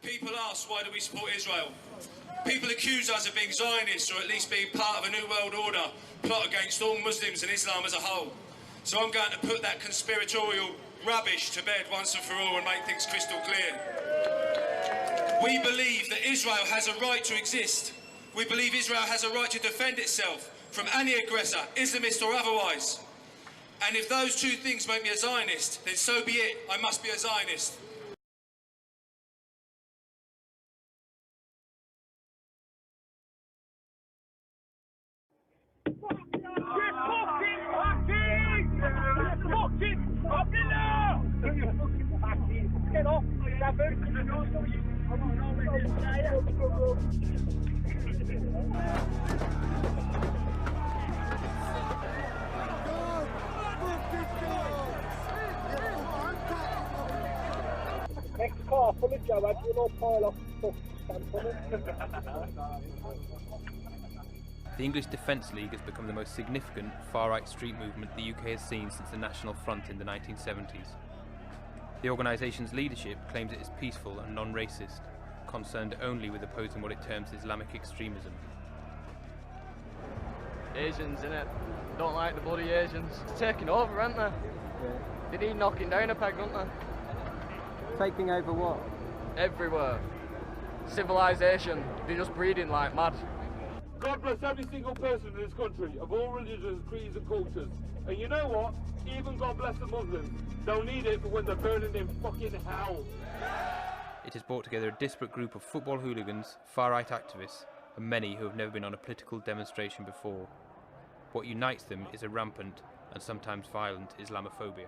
People ask, why do we support Israel? People accuse us of being Zionists, or at least being part of a New World Order plot against all Muslims and Islam as a whole. So I'm going to put that conspiratorial rubbish to bed once and for all and make things crystal clear. We believe that Israel has a right to exist. We believe Israel has a right to defend itself from any aggressor, Islamist or otherwise. And if those two things make me a Zionist, then so be it. I must be a Zionist. Get off! Next car full of Joe, you'll all pile off the stamp on it. The English Defence League has become the most significant far-right street movement the UK has seen since the National Front in the 1970s. The organisation's leadership claims it is peaceful and non-racist, concerned only with opposing what it terms Islamic extremism. Asians, innit? Don't like the bloody Asians. It's taking over, aren't they? Yeah. They need knocking down a peg, don't they? Taking over what? Everywhere. Civilization. They're just breeding like mad. God bless every single person in this country, of all religions, creeds and cultures. And you know what? Even God bless the Muslims. They'll need it for when they're burning in fucking hell. It has brought together a disparate group of football hooligans, far-right activists, and many who have never been on a political demonstration before. What unites them is a rampant and sometimes violent Islamophobia.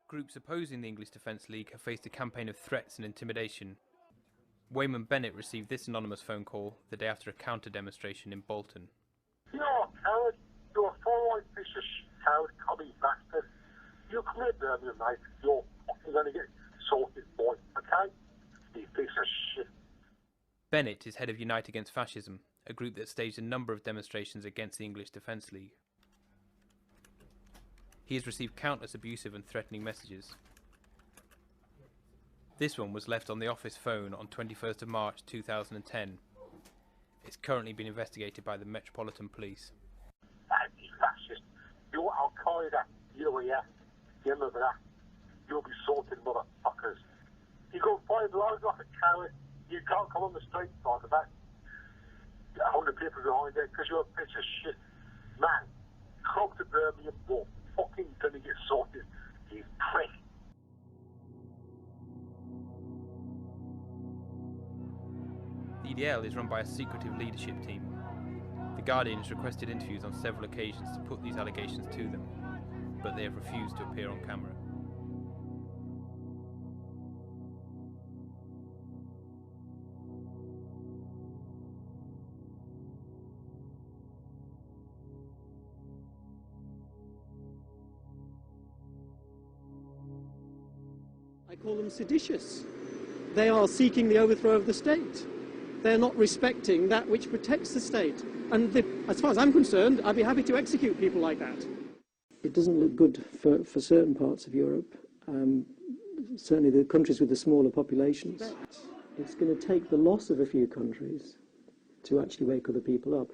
Groups opposing the English Defence League have faced a campaign of threats and intimidation. Wayman Bennett received this anonymous phone call the day after a counter-demonstration in Bolton. You're a coward. You're a four-eyed piece of coward, commie bastard. You come here, Birmingham, mate. You're fucking going to get sorted, boy, okay? You piece of shit. Bennett is head of Unite Against Fascism, a group that staged a number of demonstrations against the English Defence League. He has received countless abusive and threatening messages. This one was left on the office phone on 21st of March 2010. It's currently been investigated by the Metropolitan Police. Anti-fascist. You're Al-Qaeda. You're here. You remember that? You'll be sorted, motherfuckers. You go 5 lines like a coward. You can't come on the street like that. 100 people behind there because you're a piece of shit. Man, come to Birmingham, boy. Fucking gonna get sorted, you prick. The EDL is run by a secretive leadership team. The Guardian has requested interviews on several occasions to put these allegations to them, but they have refused to appear on camera. I call them seditious. They are seeking the overthrow of the state. They're not respecting that which protects the state. And as far as I'm concerned, I'd be happy to execute people like that. It doesn't look good for certain parts of Europe, certainly the countries with the smaller populations. It's going to take the loss of a few countries to actually wake other people up.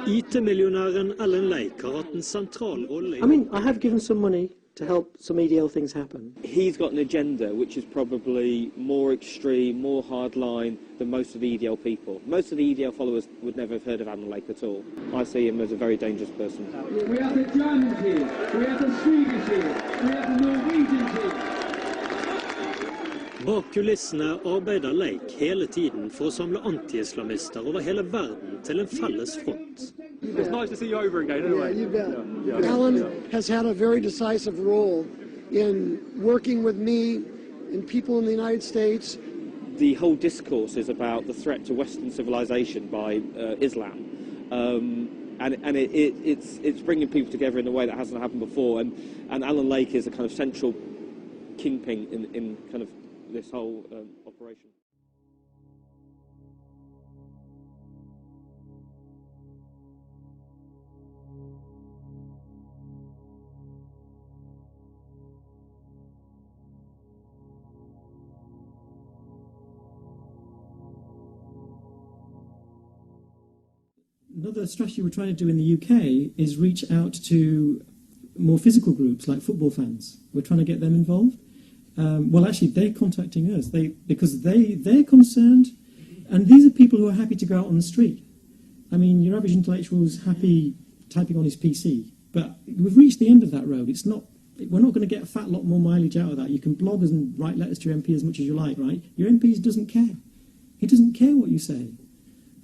IT-millionæren Alan Lake har hatt en central rolle. I mean, I have given some money to help some EDL things happen. He's got an agenda which is probably more extreme, more hardline than most of the EDL people. Most of the EDL followers would never have heard of Alan Lake at all. I see him as a very dangerous person. We have the Germans here, we have the Swedish here, we have the Norwegians here. Bak kulissene arbeider Lake hele tiden for å samle anti-islamister over hele verden til en felles front. It's nice to see you over again, anyway. Yeah, you bet. Alan has had a very decisive role in working with me and people in the United States. The whole discourse is about the threat to Western civilization by Islam. And it's bringing people together in a way that hasn't happened before. And Alan Lake is a kind of central kingpin in kind of this whole operation. Another strategy we're trying to do in the UK is reach out to more physical groups like football fans. We're trying to get them involved. Well, actually, they're contacting us because they're concerned, and these are people who are happy to go out on the street. I mean, your average intellectual is happy typing on his PC, but we've reached the end of that road. We're not going to get a fat lot more mileage out of that. You can blog and write letters to your MP as much as you like, right? Your MP doesn't care. He doesn't care what you say.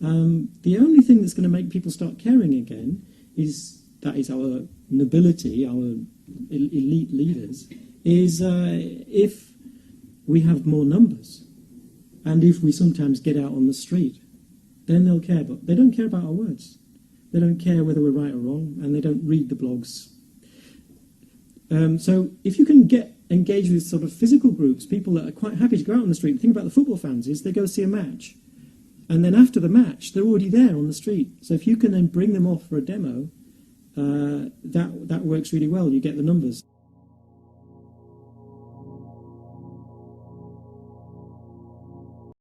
The only thing that's going to make people start caring again is our nobility, our elite leaders, is if we have more numbers and if we sometimes get out on the street, then they'll care. But they don't care about our words. They don't care whether we're right or wrong, and they don't read the blogs. So if you can get engaged with sort of physical groups, people that are quite happy to go out on the street, the thing about the football fans is they go see a match. And then after the match, they're already there on the street. So if you can then bring them off for a demo, that works really well. You get the numbers.